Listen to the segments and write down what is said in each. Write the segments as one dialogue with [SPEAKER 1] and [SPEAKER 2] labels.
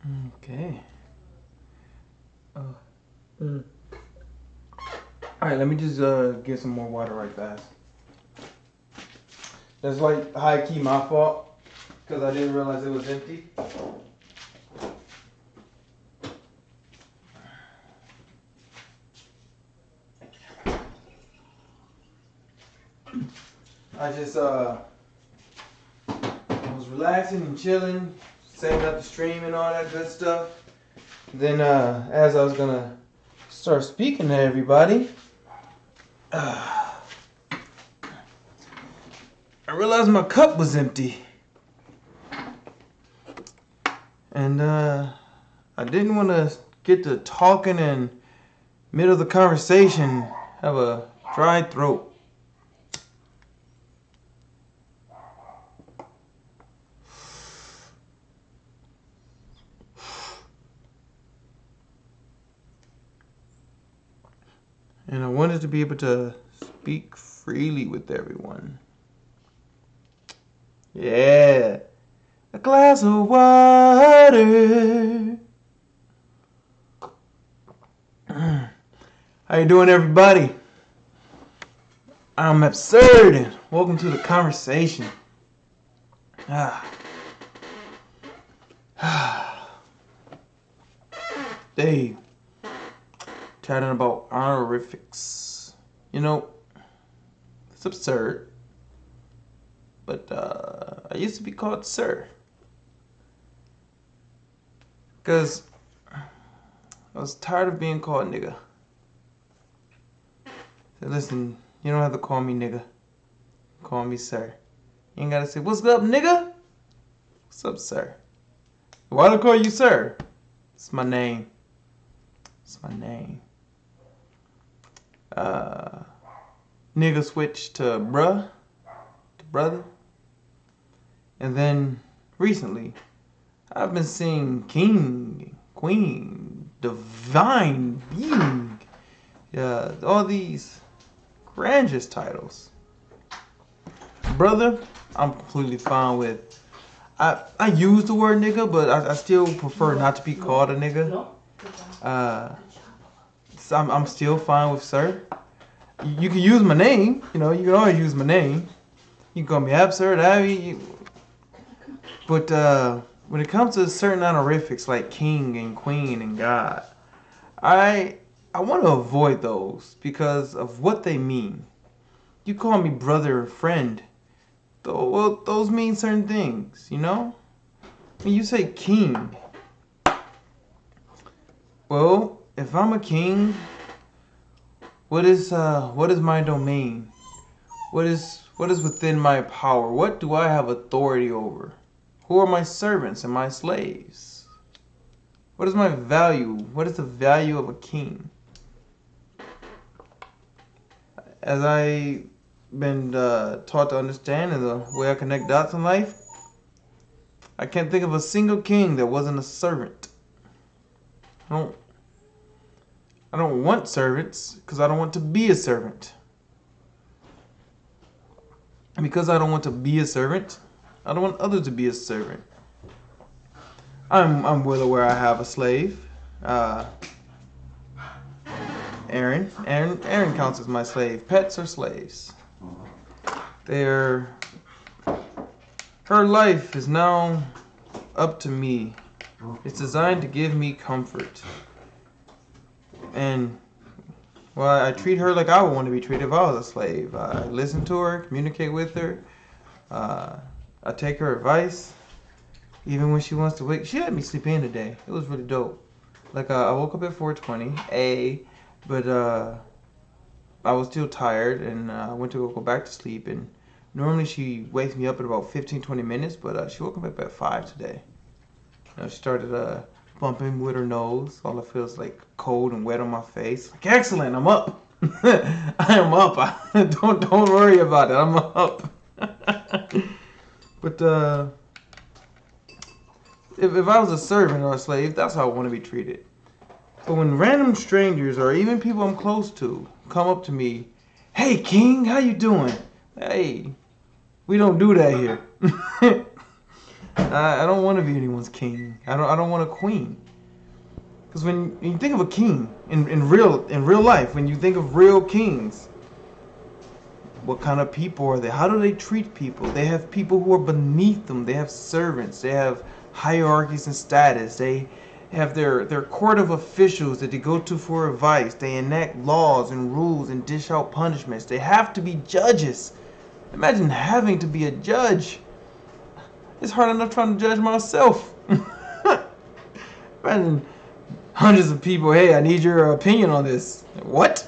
[SPEAKER 1] Okay. Alright, let me just get some more water right fast. That's like high key my fault because I didn't realize it was empty. I just was relaxing and chilling, setting up the stream and all that good stuff. Then as I was gonna start speaking to everybody, I realized my cup was empty. And I didn't want to get to talking and middle of the conversation have a dry throat. And I wanted to be able to speak freely with everyone. Yeah. A glass of water. How you doing, everybody? I'm Absird, and welcome to the conversation. Dave, chatting about honorifics. You know, it's absurd, but I used to be called Sir. Because I was tired of being called nigga. So listen, you don't have to call me nigga. Call me sir. You ain't gotta say, what's up, nigga? What's up, sir? Why do I call you sir? It's my name. It's my name. Nigga switched to bruh, to brother. And then recently, I've been seeing king, queen, divine being. Yeah, all these grandiose titles. Brother, I'm completely fine with. I use the word nigga, but I still prefer not to be called a nigga. So I'm still fine with sir. You can use my name. You know, you can always use my name. You can call me Absird, Abby. But when it comes to certain honorifics like king and queen and god, I want to avoid those because of what they mean. You call me brother or friend, well, those mean certain things, you know? When you say king, well, if I'm a king, what is my domain? What is within my power? What do I have authority over? Who are my servants and my slaves? What is my value? What is the value of a king? As I've been taught to understand and the way I connect dots in life, I can't think of a single king that wasn't a servant. I don't want servants because I don't want to be a servant. And because I don't want to be a servant, I don't want others to be a servant. I'm well aware I have a slave. Aaron counts as my slave. Pets are slaves. Her life is now up to me. It's designed to give me comfort. And well, I treat her like I would want to be treated if I was a slave. I listen to her, communicate with her. I take her advice. Even when she wants to wake, she let me sleep in today. It was really dope. Like I woke up at 4:20, but I was still tired and I went to go back to sleep. And normally she wakes me up in about 15-20 minutes, but she woke up at 5 today. You know, she started bumping with her nose. All I feel is like cold and wet on my face. Like, excellent, I'm up. I am up. Don't worry about it. I'm up. But if I was a servant or a slave, that's how I want to be treated. But when random strangers or even people I'm close to come up to me, hey king, how you doing? Hey, we don't do that here. I don't want to be anyone's king. I don't want a queen. Because when you think of a king in real life, when you think of real kings, what kind of people are they? How do they treat people? They have people who are beneath them. They have servants. They have hierarchies and status. They have their court of officials that they go to for advice. They enact laws and rules and dish out punishments. They have to be judges. Imagine having to be a judge. It's hard enough trying to judge myself. Imagine hundreds of people, hey, I need your opinion on this. What?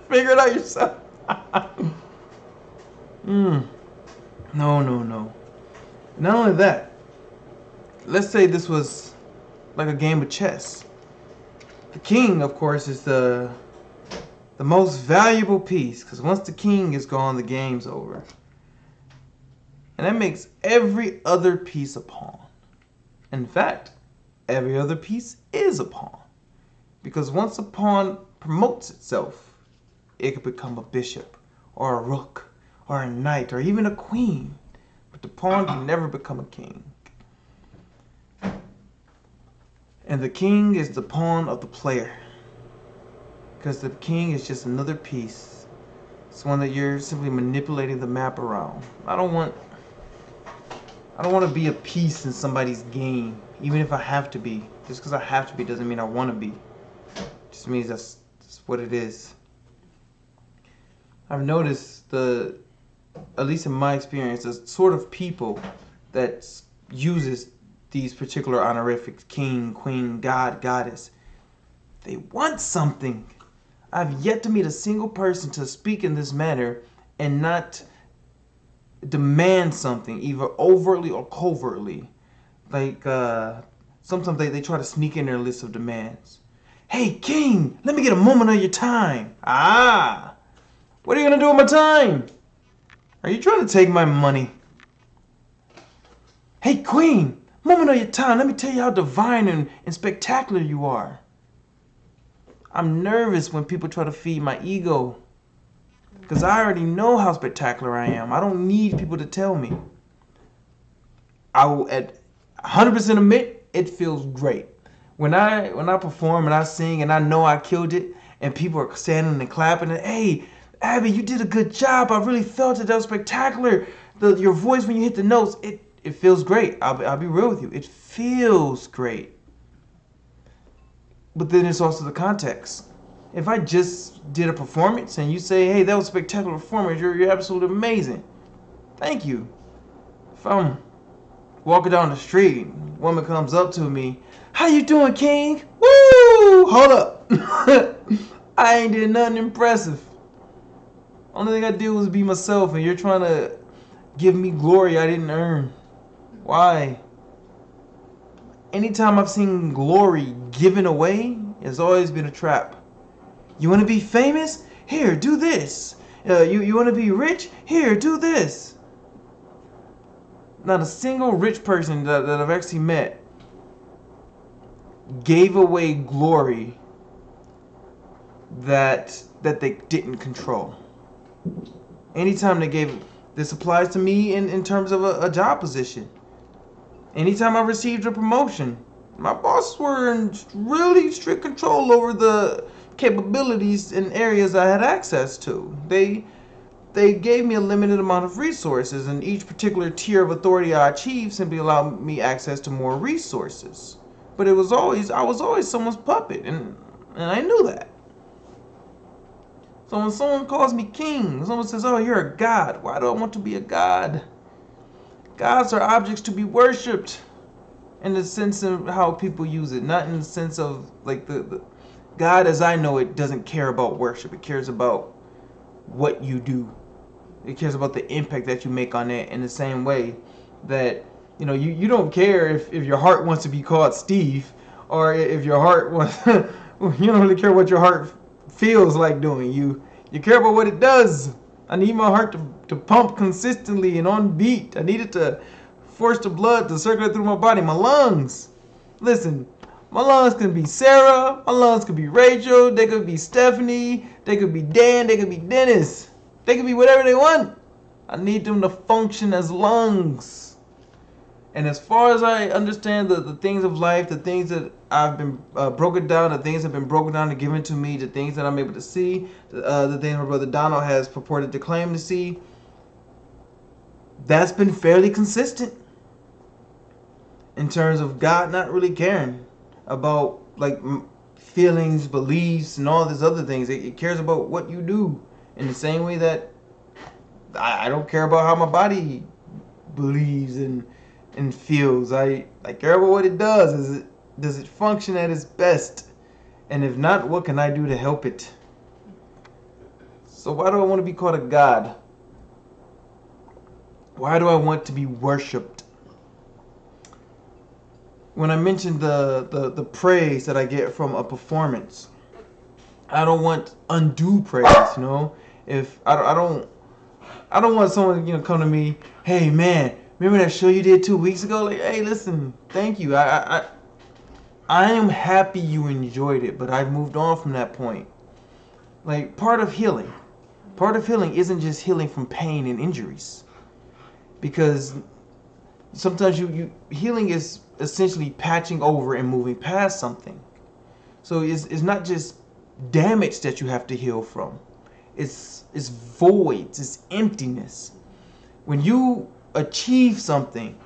[SPEAKER 1] Figure it out yourself. No. Not only that, let's say this was like a game of chess. The king, of course, is the most valuable piece, because once the king is gone, the game's over. And that makes every other piece a pawn. In fact, every other piece is a pawn. Because once a pawn promotes itself, it could become a bishop, or a rook, or a knight, or even a queen. But the pawn can never become a king. And the king is the pawn of the player. Because the king is just another piece. It's one that you're simply manipulating the map around. I don't want to be a piece in somebody's game, even if I have to be. Just because I have to be doesn't mean I want to be. It just means that's what it is. I've noticed at least in my experience, the sort of people that uses these particular honorifics, king, queen, god, goddess, they want something. I've yet to meet a single person to speak in this manner and not demand something, either overtly or covertly. Like, sometimes they try to sneak in their list of demands. Hey, king, let me get a moment of your time. Ah, what are you going to do with my time? Are you trying to take my money? Hey, queen, moment of your time. Let me tell you how divine and spectacular you are. I'm nervous when people try to feed my ego, because I already know how spectacular I am. I don't need people to tell me. I will at 100% admit it feels great. When I perform and I sing and I know I killed it and people are standing and clapping and, hey, Abby, you did a good job. I really felt it. That was spectacular. Your voice when you hit the notes, it feels great. I'll be real with you. It feels great. But then it's also the context. If I just did a performance and you say, hey, that was a spectacular performance, you're absolutely amazing. Thank you. If I'm walking down the street, a woman comes up to me, how you doing, king? Woo! Hold up. I ain't did nothing impressive. Only thing I did was be myself, and you're trying to give me glory I didn't earn. Why? Anytime I've seen glory given away, it's always been a trap. You want to be famous? Here, do this. You want to be rich? Here, do this. Not a single rich person that I've actually met gave away glory that they didn't control. Anytime they gave, this applies to me in terms of a job position. Anytime I received a promotion, my bosses were in really strict control over the capabilities and areas I had access to. They gave me a limited amount of resources, and each particular tier of authority I achieved simply allowed me access to more resources. But I was always someone's puppet, and I knew that. So when someone calls me king, someone says, oh, you're a god. Why do I want to be a god? Gods are objects to be worshipped in the sense of how people use it, not in the sense of like the God as I know it doesn't care about worship. It cares about what you do. It cares about the impact that you make on it, in the same way that, you know, you don't care if your heart wants to be called Steve, or if your heart wants you don't really care what your heart feels like doing. You care about what it does. I need my heart to pump consistently and on beat. I need it to force the blood to circulate through my body, my lungs. Listen, my lungs can be Sarah, my lungs could be Rachel, they could be Stephanie, they could be Dan, they could be Dennis. They could be whatever they want. I need them to function as lungs. And as far as I understand the things of life, the things that I've been broken down, the things that have been broken down and given to me, the things that I'm able to see, the things my brother Donald has purported to claim to see, that's been fairly consistent in terms of God not really caring about like feelings, beliefs, and all these other things. It cares about what you do in the same way that I don't care about how my body believes and feels. I care about what it does. Does it function at its best? And if not, what can I do to help it? So why do I want to be called a god? Why do I want to be worshipped? When I mentioned the praise that I get from a performance, I don't want undue praise, you know? If I don't want someone, you know, come to me, hey man, remember that show you did 2 weeks ago? Like, hey, listen, thank you. I am happy you enjoyed it, but I've moved on from that point. Like, part of healing isn't just healing from pain and injuries. Because sometimes healing is essentially patching over and moving past something. So it's not just damage that you have to heal from. It's voids, it's emptiness. When you achieve something,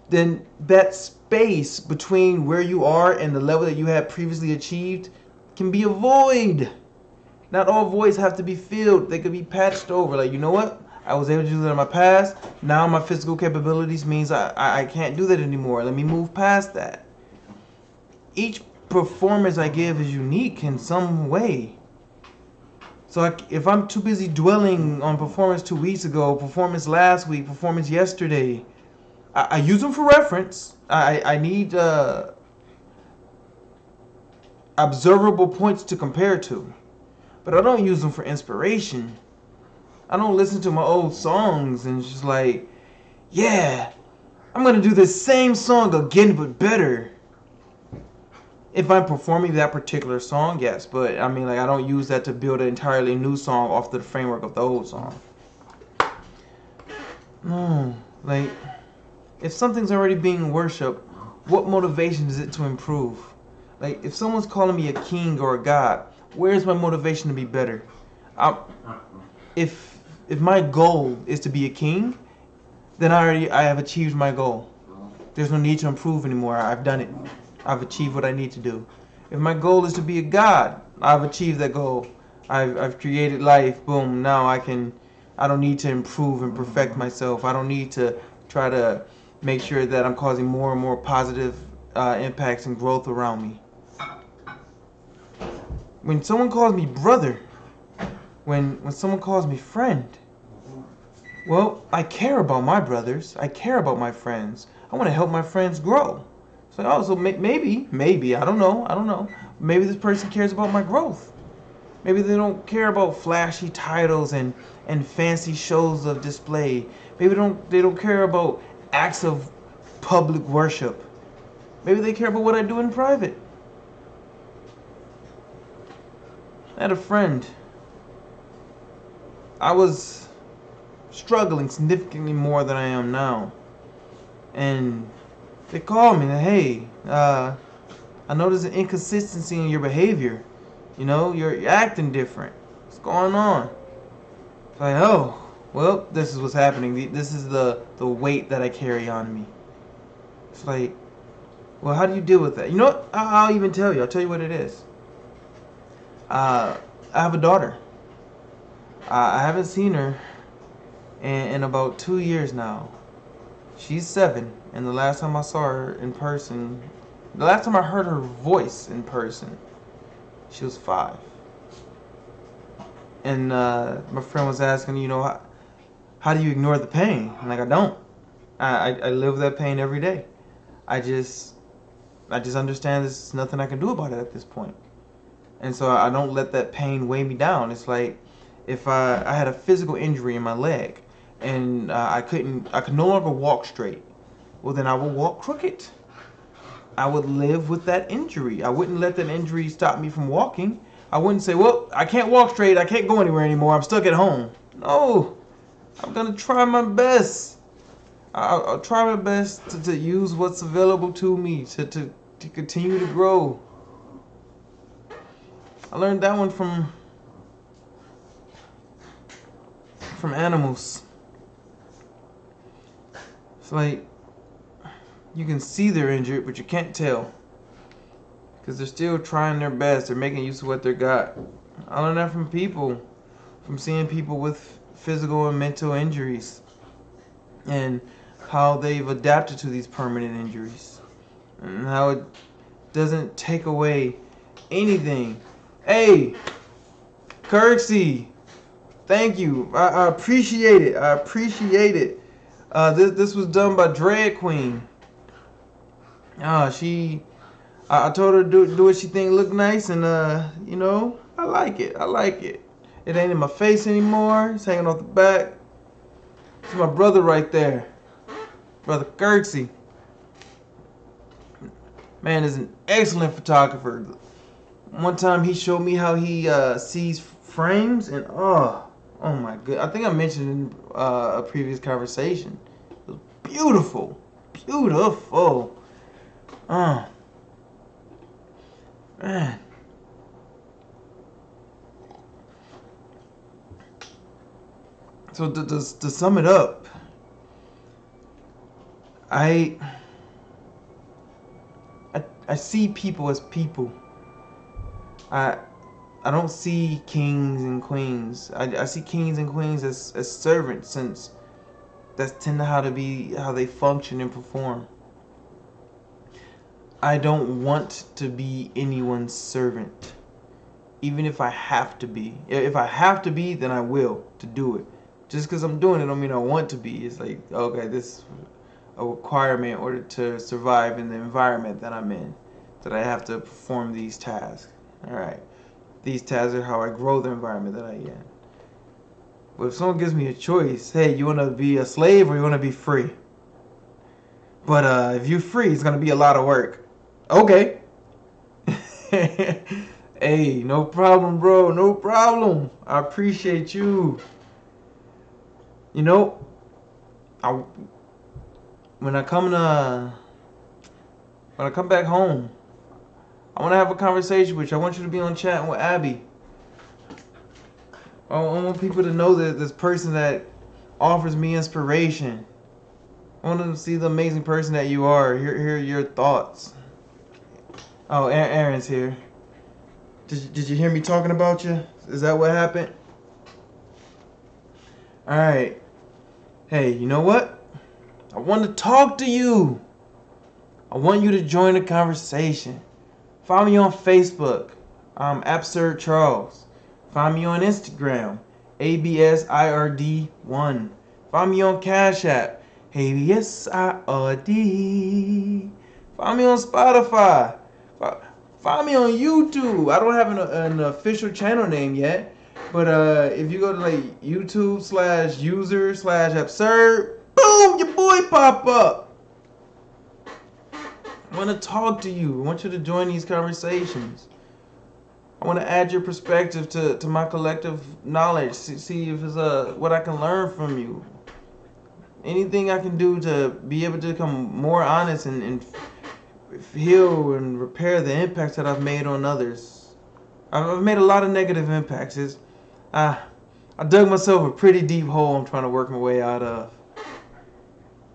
[SPEAKER 1] then that space between where you are and the level that you had previously achieved can be a void. Not all voids have to be filled. They could be patched over. Like, you know what? I was able to do that in my past. Now my physical capabilities means I can't do that anymore. Let me move past that. Each performance I give is unique in some way. So if I'm too busy dwelling on performance 2 weeks ago, performance last week, performance yesterday, I use them for reference. I need observable points to compare to. But I don't use them for inspiration. I don't listen to my old songs and just like, yeah, I'm going to do the same song again but better. If I'm performing that particular song, yes. But I mean, like, I don't use that to build an entirely new song off the framework of the old song. No, like, if something's already being worshipped, what motivation is it to improve? Like, if someone's calling me a king or a god, where's my motivation to be better? If my goal is to be a king, then I have achieved my goal. There's no need to improve anymore. I've done it. I've achieved what I need to do. If my goal is to be a god, I've achieved that goal. I've created life. Boom. Now I don't need to improve and perfect myself. I don't need to try to make sure that I'm causing more and more positive impacts and growth around me. When someone calls me brother, when someone calls me friend, well, I care about my brothers. I care about my friends. I want to help my friends grow. So maybe, I don't know. Maybe this person cares about my growth. Maybe they don't care about flashy titles and fancy shows of display. Maybe they don't care about acts of public worship. Maybe they care about what I do in private. I had a friend. I was struggling significantly more than I am now. And they called me, hey, I know there's an inconsistency in your behavior. You know, you're acting different. What's going on? It's like, oh, well, this is what's happening. This is the weight that I carry on me. It's like, well, how do you deal with that? You know what? I'll even tell you. I'll tell you what it is. I have a daughter. I haven't seen her in about 2 years now. She's 7, and the last time I saw her in person, the last time I heard her voice in person, she was 5. And my friend was asking, you know, how do you ignore the pain? I'm like, I don't. I live with that pain every day. I just understand there's nothing I can do about it at this point. And so I don't let that pain weigh me down. It's like if I had a physical injury in my leg and I could no longer walk straight, well then I would walk crooked. I would live with that injury. I wouldn't let that injury stop me from walking. I wouldn't say, well, I can't walk straight. I can't go anywhere anymore. I'm stuck at home. No, I'm going to try my best. I'll try my best to use what's available to me to continue to grow. I learned that one from animals. It's like you can see they're injured, but you can't tell because they're still trying their best. They're making use of what they got. I learned that from people, from seeing people with physical and mental injuries and how they've adapted to these permanent injuries and how it doesn't take away anything. Hey, Kirksey, thank you. I appreciate it. I appreciate it. This was done by Dread Queen. I told her to do what she think look nice, and you know, I like it. I like it. It ain't in my face anymore. It's hanging off the back. It's my brother right there, Brother Kirksey. Man is an excellent photographer. One time he showed me how he sees frames, and oh my god! I think I mentioned in a previous conversation. It was beautiful, beautiful. Man. So to sum it up, I see people as people. I don't see kings and queens. I see kings and queens as servants, since that's tend to how they function and perform. I don't want to be anyone's servant, even if I have to be. If I have to be, then I will to do it. Just because I'm doing it don't mean I want to be. It's like, okay, this is a requirement in order to survive in the environment that I'm in, that I have to perform these tasks. Alright, these tasks are how I grow the environment that I am. But if someone gives me a choice, hey, you want to be a slave or you want to be free? But if you're free, it's going to be a lot of work. Okay. Hey, no problem, bro. No problem. I appreciate you. You know, when I come back home, I want to have a conversation with you. I want you to be on chat with Abby. I want people to know that this person that offers me inspiration. I want them to see the amazing person that you are. Hear your thoughts. Oh, Aaron's here. Did you hear me talking about you? Is that what happened? Alright. Hey, you know what? I want to talk to you. I want you to join the conversation. Follow me on Facebook. I'm Absird Charles. Find me on Instagram. ABSIRD1. Find me on Cashapp. ABSIRD. Find me on Spotify. Find me on YouTube. I don't have an official channel name yet. But if you go to like YouTube/user/Absird, boom, your boy pop up. I want to talk to you. I want you to join these conversations. I want to add your perspective to my collective knowledge. See if it's what I can learn from you. Anything I can do to be able to become more honest and heal and repair the impacts that I've made on others. I've made a lot of negative impacts. I dug myself a pretty deep hole I'm trying to work my way out of.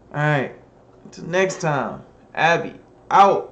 [SPEAKER 1] Alright, until next time, Abby, out.